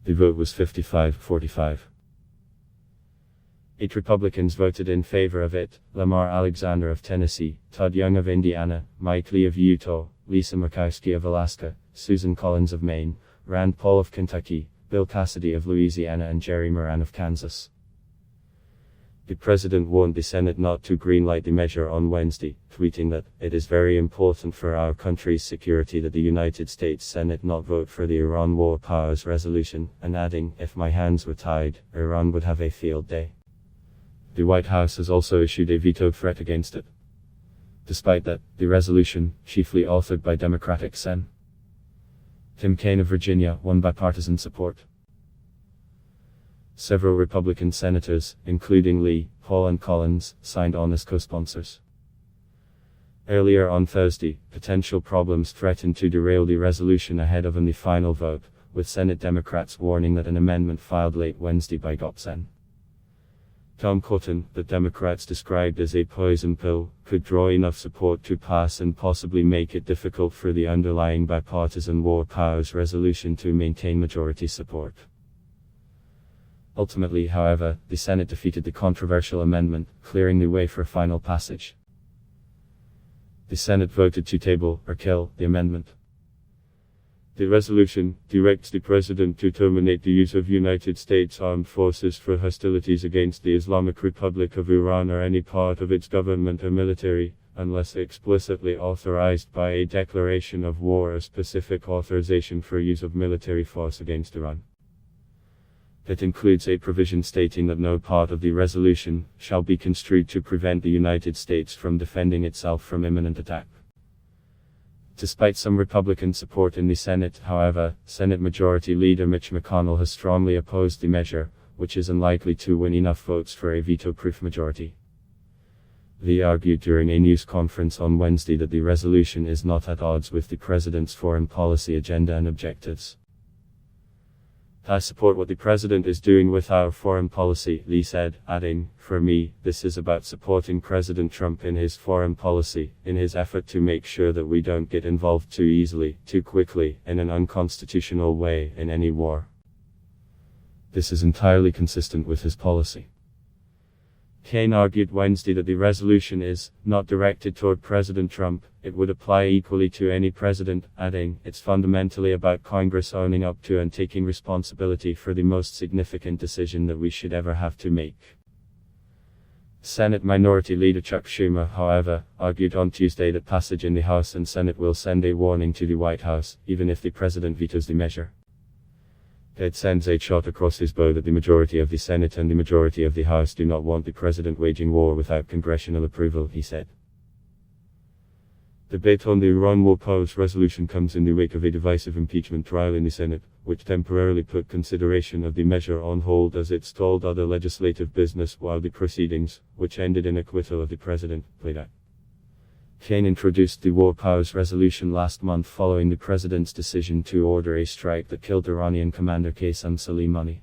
The vote was 55-45. 8 Republicans voted in favor of it: Lamar Alexander of Tennessee, Todd Young of Indiana, Mike Lee of Utah, Lisa Murkowski of Alaska, Susan Collins of Maine, Rand Paul of Kentucky, Bill Cassidy of Louisiana, and Jerry Moran of Kansas. The president warned the Senate not to greenlight the measure on Wednesday, tweeting that, "It is very important for our country's security that the United States Senate not vote for the Iran War Powers Resolution," and adding, "If my hands were tied, Iran would have a field day." The White House has also issued a veto threat against it. Despite that, the resolution, chiefly authored by Democratic Sen. Tim Kaine of Virginia, won bipartisan support. Several Republican senators, including Lee, Paul, and Collins, signed on as co-sponsors. Earlier on Thursday, potential problems threatened to derail the resolution ahead of the final vote, with Senate Democrats warning that an amendment filed late Wednesday by Sen. Tom Cotton, that Democrats described as a poison pill, could draw enough support to pass and possibly make it difficult for the underlying bipartisan War Powers Resolution to maintain majority support. Ultimately, however, the Senate defeated the controversial amendment, clearing the way for final passage. The Senate voted to table, or kill, the amendment. The resolution directs the president to terminate the use of United States armed forces for hostilities against the Islamic Republic of Iran or any part of its government or military, unless explicitly authorized by a declaration of war or specific authorization for use of military force against Iran. It includes a provision stating that no part of the resolution shall be construed to prevent the United States from defending itself from imminent attack. Despite some Republican support in the Senate, however, Senate Majority Leader Mitch McConnell has strongly opposed the measure, which is unlikely to win enough votes for a veto-proof majority. He argued during a news conference on Wednesday that the resolution is not at odds with the president's foreign policy agenda and objectives. "I support what the president is doing with our foreign policy," Lee said, adding, "For me, this is about supporting President Trump in his foreign policy, in his effort to make sure that we don't get involved too easily, too quickly, in an unconstitutional way, in any war." This is entirely consistent with his policy. Kaine argued Wednesday that the resolution is not directed toward President Trump, it would apply equally to any president, adding, "It's fundamentally about Congress owning up to and taking responsibility for the most significant decision that we should ever have to make." Senate Minority Leader Chuck Schumer, however, argued on Tuesday that passage in the House and Senate will send a warning to the White House, even if the president vetoes the measure. It sends a shot across his bow that the majority of the Senate and the majority of the House do not want the president waging war without congressional approval, he said. Debate on the Iran War Powers Resolution comes in the wake of a divisive impeachment trial in the Senate, which temporarily put consideration of the measure on hold as it stalled other legislative business while the proceedings, which ended in acquittal of the president, played out. Kaine introduced the War Powers Resolution last month following the president's decision to order a strike that killed Iranian commander Qasem Soleimani.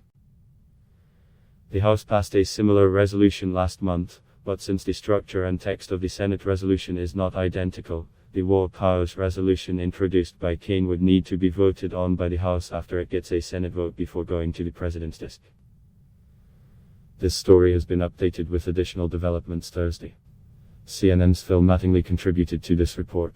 The House passed a similar resolution last month, but since the structure and text of the Senate resolution is not identical, the War Powers Resolution introduced by Kaine would need to be voted on by the House after it gets a Senate vote before going to the president's desk. This story has been updated with additional developments Thursday. CNN's Phil Mattingly contributed to this report.